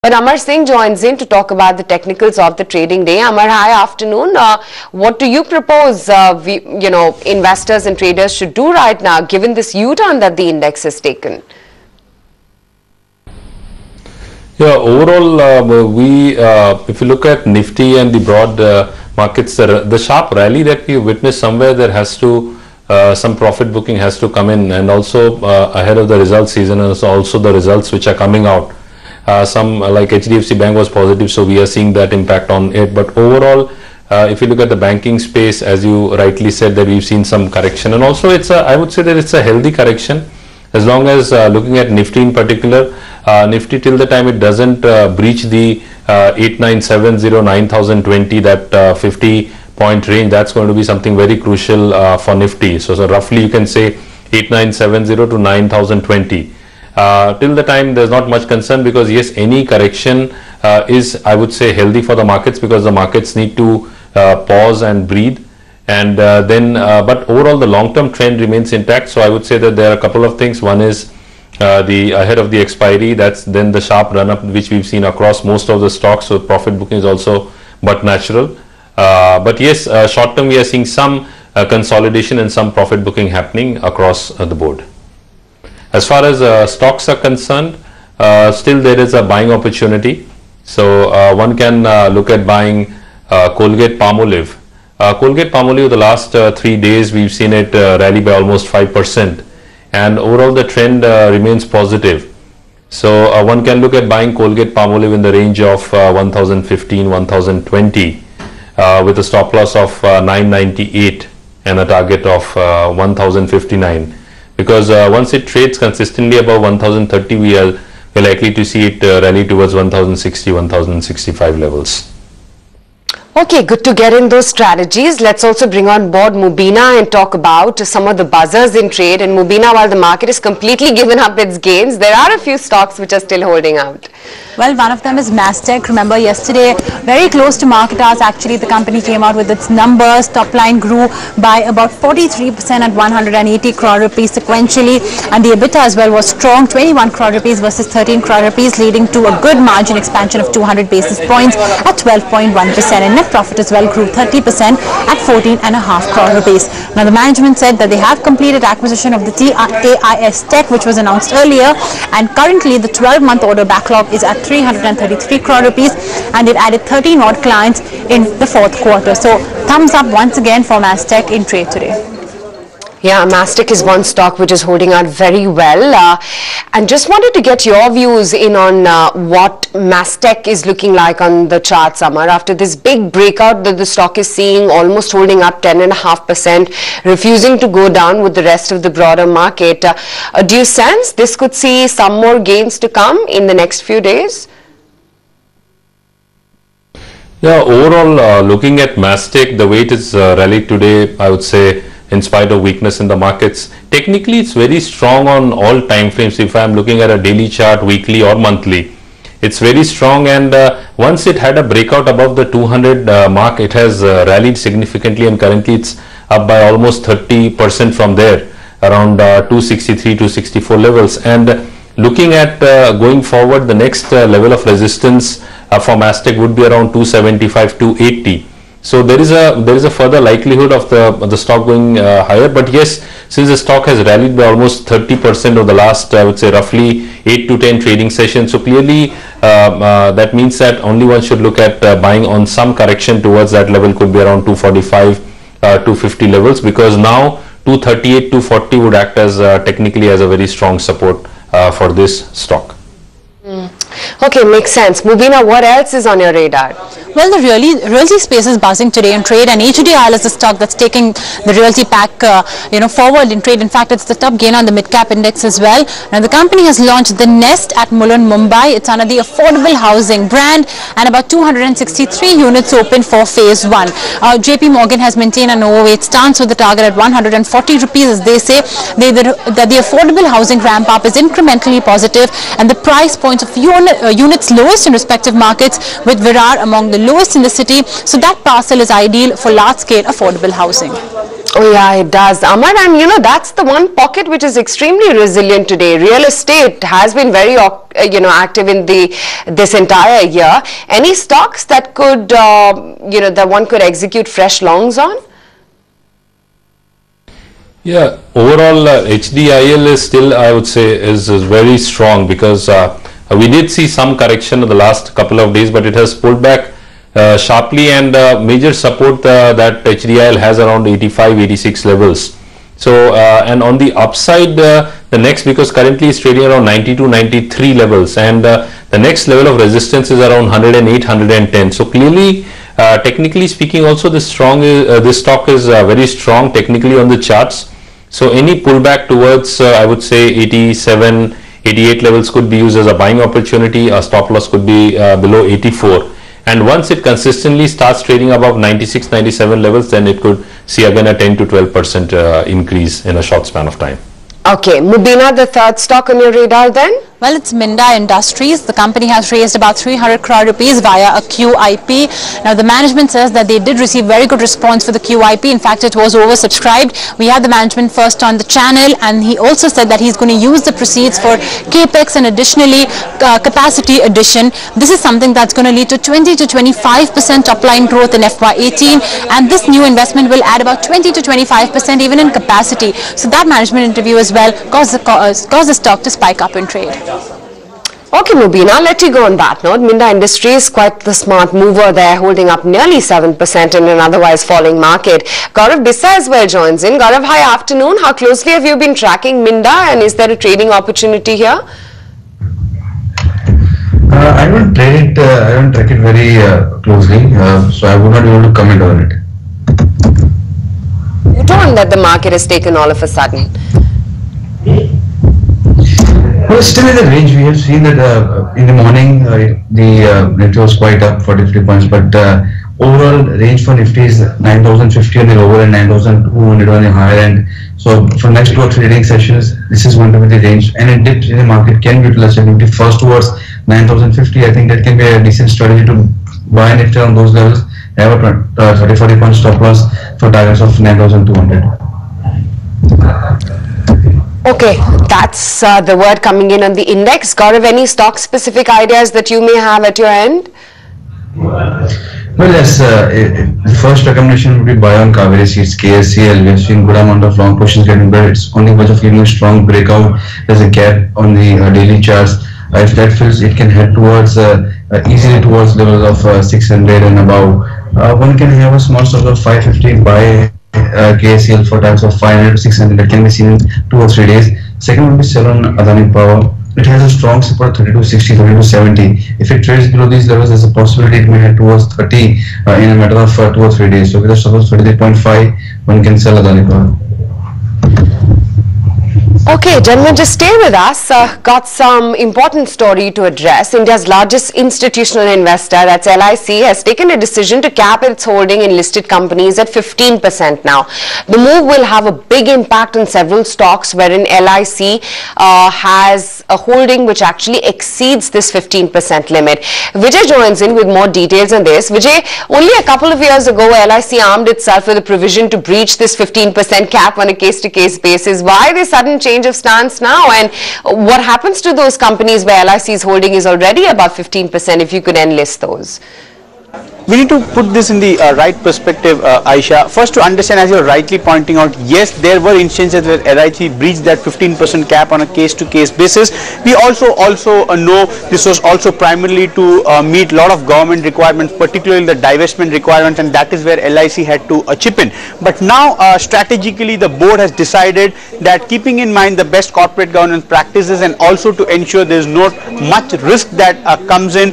But Amar Singh joins in to talk about the technicals of the trading day. Amar, hi, afternoon. What do you propose, investors and traders should do right now, given this U-turn that the index has taken? Yeah, overall, if you look at Nifty and the broad markets, the sharp rally that we witnessed, somewhere there has to some profit booking has to come in, and also ahead of the results season, and also the results which are coming out. Some like HDFC Bank was positive, so we are seeing that impact on it. But overall, if you look at the banking space, as you rightly said, that we've seen some correction, and also I would say that it's a healthy correction, as long as looking at Nifty in particular, Nifty till the time it doesn't breach the 8970 9020, that 50-point range, that's going to be something very crucial for Nifty. So roughly you can say 8970 to 9020. Till the time there's not much concern, because yes, any correction is, I would say, healthy for the markets, because the markets need to pause and breathe, and but overall the long-term trend remains intact. So I would say that there are a couple of things. One is the ahead of the expiry, that's then the sharp run-up which we've seen across most of the stocks, so profit booking is also but natural. But yes, short-term we are seeing some consolidation and some profit booking happening across the board. As far as stocks are concerned, still there is a buying opportunity. So one can look at buying Colgate-Palmolive. Colgate-Palmolive, the last 3 days we've seen it rally by almost 5%, and overall the trend remains positive. So one can look at buying Colgate-Palmolive in the range of 1015, 1020 with a stop loss of 998 and a target of 1059. Because once it trades consistently above 1030, we're likely to see it rally towards 1060, 1065 levels. Okay, good to get in those strategies. Let's also bring on board Mubina and talk about some of the buzzers in trade. And Mubina, while the market has completely given up its gains, there are a few stocks which are still holding out. Well, one of them is Mastech. Remember, yesterday, very close to market hours, actually, the company came out with its numbers. Top line grew by about 43% at 180 crore rupees sequentially. And the EBITDA as well was strong, 21 crore rupees versus 13 crore rupees, leading to a good margin expansion of 200 basis points at 12.1%. And net profit as well grew 30% at 14.5 crore rupees. Now, the management said that they have completed acquisition of the TAIS Tech, which was announced earlier. And currently, the 12-month order backlog is at 333 crore rupees, and they've added 13 odd clients in the fourth quarter. So thumbs up once again for Mastech in trade today. Yeah, Mastech is one stock which is holding out very well. And just wanted to get your views in on what Mastech is looking like on the chart, Amar. After this big breakout that the stock is seeing, almost holding up 10.5%, refusing to go down with the rest of the broader market. Do you sense this could see some more gains to come in the next few days? Yeah, overall, looking at Mastech, the way it is rallied today, I would say, in spite of weakness in the markets, technically it's very strong on all time frames. If I'm looking at a daily chart, weekly or monthly, it's very strong, and once it had a breakout above the 200 mark, it has rallied significantly, and currently it's up by almost 30% from there, around 263, 264 levels. And looking at going forward, the next level of resistance for Mastech would be around 275, 280. So there is a further likelihood of the stock going higher. But yes, since the stock has rallied by almost 30% over the last, I would say, roughly 8 to 10 trading sessions, so clearly that means that only one should look at buying on some correction towards that level, could be around 245, 250 levels, because now 238, 240 would act as technically as a very strong support for this stock. Okay, makes sense. Mubina, what else is on your radar? Well, the realty space is buzzing today in trade, and HDIL is the stock that's taking the realty pack, forward in trade. In fact, it's the top gainer on the mid-cap index as well. And the company has launched the Nest at Mulund, Mumbai. It's under the affordable housing brand, and about 263 units open for phase 1. JP Morgan has maintained an overweight stance with the target at 140 rupees, as they say. That the affordable housing ramp up is incrementally positive, and the price points of units lowest in respective markets, with Virar among the lowest in the city. So that parcel is ideal for large-scale affordable housing. Oh yeah, it does, Amar, and you know that's the one pocket which is extremely resilient today. Real estate has been very, active in this entire year. Any stocks that could, that one could execute fresh longs on? Yeah, overall HDIL is still, I would say, is very strong because we did see some correction in the last couple of days, but it has pulled back sharply, and major support that HDIL has around 85, 86 levels. So, and on the upside, the next, because currently it's trading around 92, 93 levels, and the next level of resistance is around 108, 110. So clearly, technically speaking, also this stock is very strong technically on the charts. So any pullback towards, I would say 87, 88 levels could be used as a buying opportunity. A stop loss could be below 84. And once it consistently starts trading above 96, 97 levels, then it could see again a 10 to 12% increase in a short span of time. Okay, Mubina, the third stock on your radar then? Well, it's Minda Industries. The company has raised about 300 crore rupees via a QIP. Now, the management says that they did receive very good response for the QIP. In fact, it was oversubscribed. We had the management first on the channel, and he also said that he's going to use the proceeds for capex and additionally capacity addition. This is something that's going to lead to 20 to 25% top line growth in FY18, and this new investment will add about 20 to 25% even in capacity. So that management interview as well caused the stock to spike up in trade. Okay, Mubina, I'll let you go on that note. Minda Industries, quite the smart mover there, holding up nearly 7% in an otherwise falling market. Gaurav Dissa as well joins in. Gaurav, hi, afternoon. How closely have you been tracking Minda, and is there a trading opportunity here? I don't trade it, I don't track it very closely, so I would not be able to comment on it. You don't, that the market has taken all of a sudden. Well, still in the range. We have seen that in the morning the Nifty was quite up 43 points, but overall range for Nifty is 9,050 on the lower and 9,200 on the higher end. So for next 2 or 3 trading sessions, this is going to be the range, and a dip in the market can be utilized. If Nifty first towards 9,050, I think that can be a decent strategy to buy Nifty on those levels. Have a 30-40 point stop loss for targets of 9,200. Okay, that's the word coming in on the index. Gaurav, any stock-specific ideas that you may have at your end? Well, yes, the first recommendation would be buy on Kaveri Seeds, KSCL. We have seen good amount of long positions getting better. It's only because of giving a strong breakout. There's a gap on the daily charts. If that fills, it can head towards easily towards levels of 600 and above. One can have a small sort of 550 buy KSCL for targets of 500 to 600 that can be seen in 2 or 3 days. Second would be sell on Adani Power. It has a strong support 30 to 60, 30 to 70. If it trades below these levels, there's a possibility it may head towards 30 in a matter of 2 or 3 days. So with a stop of 33.5, one can sell Adani Power. Okay, gentlemen, just stay with us. Got some important story to address. India's largest institutional investor, that's LIC, has taken a decision to cap its holding in listed companies at 15% now. The move will have a big impact on several stocks wherein LIC has a holding which actually exceeds this 15% limit. Vijay joins in with more details on this. Vijay, only a couple of years ago, LIC armed itself with a provision to breach this 15% cap on a case-to-case basis. Why this sudden change of stance now, and what happens to those companies where LIC's holding is already above 15%, if you could enlist those? We need to put this in the right perspective, Aisha. First, to understand, as you're rightly pointing out, yes, there were instances where LIC breached that 15% cap on a case-to-case basis. We also know this was also primarily to meet a lot of government requirements, particularly the divestment requirements, and that is where LIC had to chip in. But now, strategically, the board has decided that, keeping in mind the best corporate governance practices and also to ensure there is not much risk that comes in,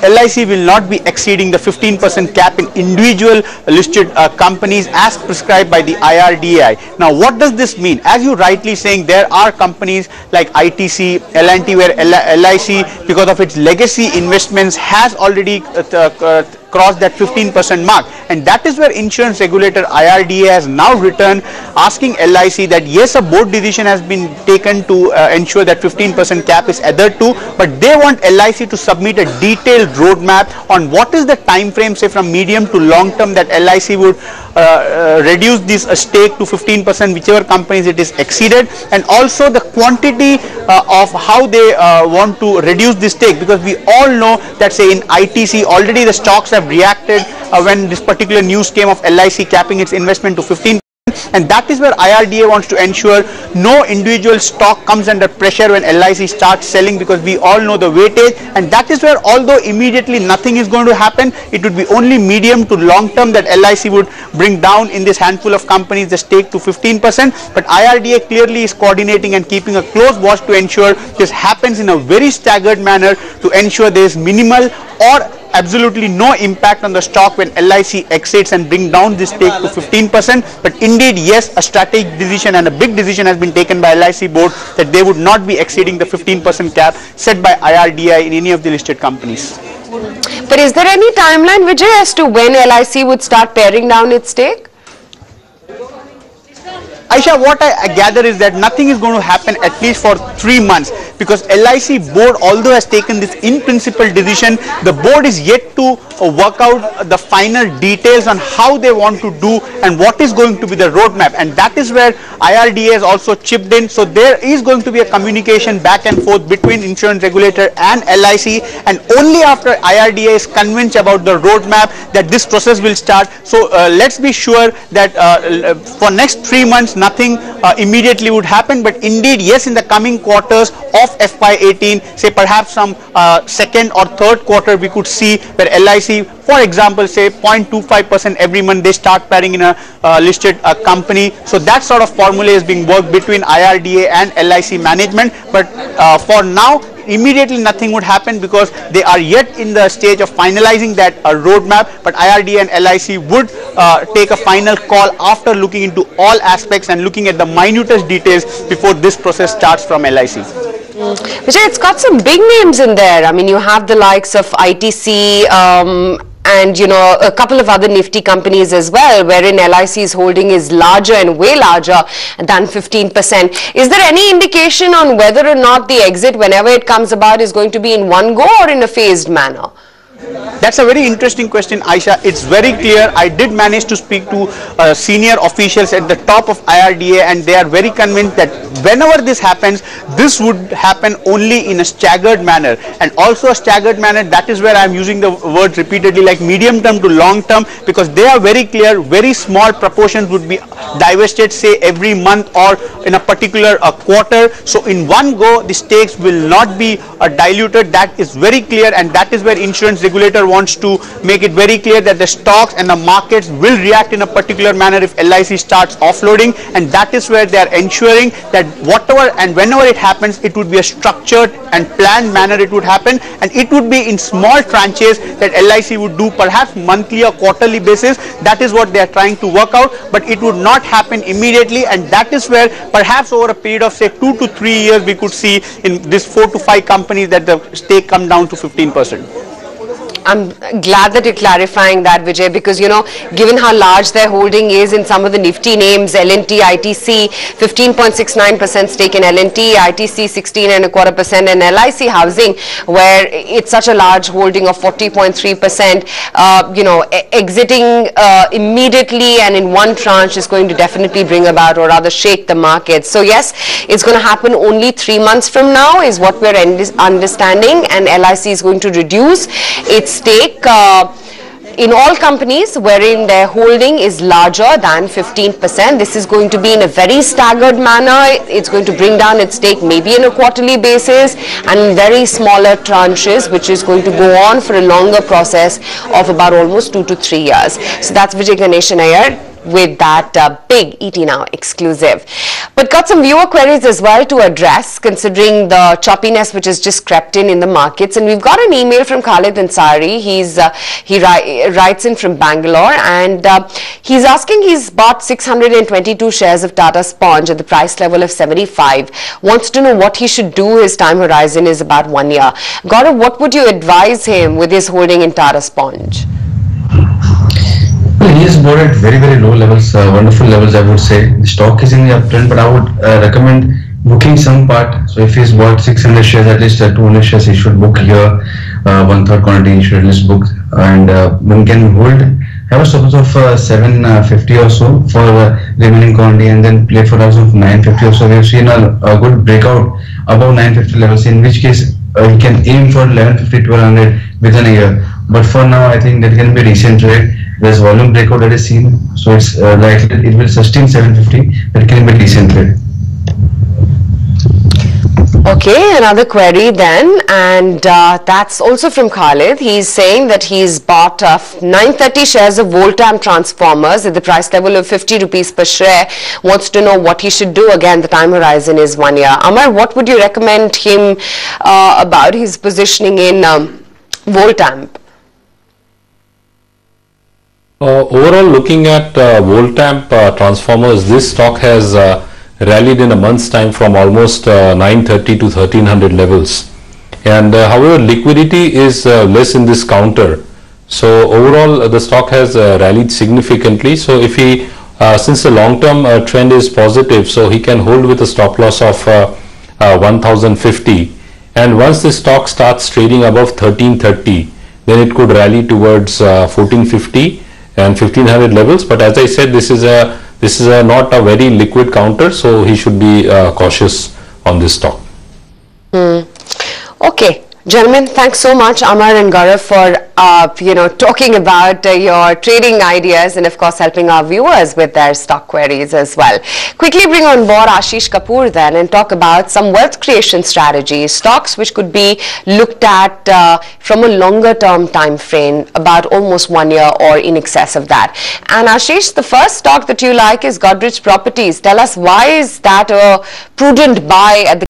LIC will not be exceeding the 15% cap in individual listed companies as prescribed by the IRDAI. Now, what does this mean? As you rightly saying, there are companies like ITC, L&T, where LIC, because of its legacy investments, has already crossed that 15% mark, and that is where insurance regulator IRDA has now returned asking LIC that yes, a board decision has been taken to ensure that 15% cap is adhered to, but they want LIC to submit a detailed roadmap on what is the time frame, say from medium to long term, that LIC would reduce this stake to 15%, whichever companies it is exceeded, and also the quantity of how they want to reduce this stake, because we all know that say in ITC already the stocks have reacted when this particular news came of LIC capping its investment to 15%. And that is where IRDA wants to ensure no individual stock comes under pressure when LIC starts selling, because we all know the weightage, and that is where although immediately nothing is going to happen, it would be only medium to long term that LIC would bring down in this handful of companies the stake to 15%. But IRDA clearly is coordinating and keeping a close watch to ensure this happens in a very staggered manner, to ensure there is minimal or absolutely no impact on the stock when LIC exits and bring down this stake to 15%. But indeed, yes, a strategic decision and a big decision has been taken by LIC board that they would not be exceeding the 15% cap set by IRDA in any of the listed companies. But is there any timeline, Vijay, as to when LIC would start paring down its stake? Aisha, what I gather is that nothing is going to happen at least for 3 months, because LIC board, although has taken this in principle decision, the board is yet to work out the final details on how they want to do and what is going to be the roadmap, and that is where IRDA has also chipped in. So there is going to be a communication back and forth between insurance regulator and LIC, and only after IRDA is convinced about the roadmap that this process will start. So let's be sure that for next 3 months nothing immediately would happen, but indeed yes, in the coming quarters of FY18, say perhaps some second or third quarter, we could see where LIC, for example, say 0.25% every month they start paring in a listed company. So that sort of formula is being worked between IRDA and LIC management, but for now immediately nothing would happen, because they are yet in the stage of finalizing that roadmap. But IRDA and LIC would take a final call after looking into all aspects and looking at the minutest details before this process starts from LIC. Vijay, it's got some big names in there. I mean, you have the likes of ITC and, you know, a couple of other nifty companies as well, wherein LIC's holding is larger and way larger than 15%. Is there any indication on whether or not the exit, whenever it comes about, is going to be in one go or in a phased manner? That's a very interesting question, Aisha. It's very clear. I did manage to speak to senior officials at the top of IRDA, and they are very convinced that whenever this happens, this would happen only in a staggered manner, and also a staggered manner. That is where I'm using the word repeatedly, like medium term to long term, because they are very clear. Very small proportions would be divested, say every month or in a particular quarter. So in one go, the stakes will not be diluted. That is very clear, and that is where insurance regulator wants to make it very clear that the stocks and the markets will react in a particular manner if LIC starts offloading, and that is where they are ensuring that whatever and whenever it happens, it would be a structured and planned manner it would happen, and it would be in small tranches that LIC would do, perhaps monthly or quarterly basis. That is what they are trying to work out, but it would not happen immediately, and that is where perhaps over a period of say 2 to 3 years we could see in this 4 to 5 companies that the stake come down to 15%. I'm glad that you're clarifying that, Vijay, because, you know, given how large their holding is in some of the nifty names, L&T, ITC, 15.69% stake in L&T, ITC 16.25%, and LIC Housing, where it's such a large holding of 40.3%, you know, exiting immediately and in one tranche is going to definitely bring about, or rather shake the market. So yes, it's going to happen only 3 months from now is what we're understanding, and LIC is going to reduce its stake in all companies wherein their holding is larger than 15%. This is going to be in a very staggered manner. It's going to bring down its stake maybe in a quarterly basis and in very smaller tranches, which is going to go on for a longer process of about almost 2 to 3 years. So that's Vijay Ganeshan Iyer with that big ET Now exclusive. But got some viewer queries as well to address, considering the choppiness which has just crept in the markets. And we've got an email from Khalid Ansari. He writes in from Bangalore, and he's asking, he's bought 622 shares of Tata Sponge at the price level of 75. Wants to know what he should do. His time horizon is about 1 year. Gaurav, what would you advise him with his holding in Tata Sponge? just bought at very, very low levels, wonderful levels, I would say. The stock is in the uptrend, but I would recommend booking some part. So if he's bought 600 shares, at least 200 shares he should book here. One-third quantity he should at least book, and one can hold. Have a stop loss of 750 or so for remaining quantity, and then play for us of 950 or so. We've seen a good breakout above 950 levels, in which case you can aim for 1150, 1200 within a year. But for now, I think that can be a decent trade. There's volume breakout that is seen, so it's likely it will sustain 750. That can be a decent trade. Okay, another query then, and that's also from Khalid. He's saying that he's bought 930 shares of Voltam transformers at the price level of 50 rupees per share. Wants to know what he should do. Again, the time horizon is 1 year. Amar, what would you recommend him about his positioning in Voltam? Overall, looking at Voltamp transformers, this stock has rallied in a month's time from almost 930 to 1300 levels, and however liquidity is less in this counter, so overall the stock has rallied significantly. So if he since the long-term trend is positive, so he can hold with a stop loss of 1050, and once the stock starts trading above 1330, then it could rally towards 1450 and 1500 levels. But as I said, this is not a very liquid counter, so he should be cautious on this stock. Okay, gentlemen, thanks so much, Amar and Gaurav, for talking about your trading ideas and of course helping our viewers with their stock queries as well. Quickly bring on board Ashish Kapoor then and talk about some wealth creation strategies, stocks which could be looked at from a longer term time frame, about almost 1 year or in excess of that. And Ashish, the first stock that you like is Godrej Properties. Tell us, why is that a prudent buy at the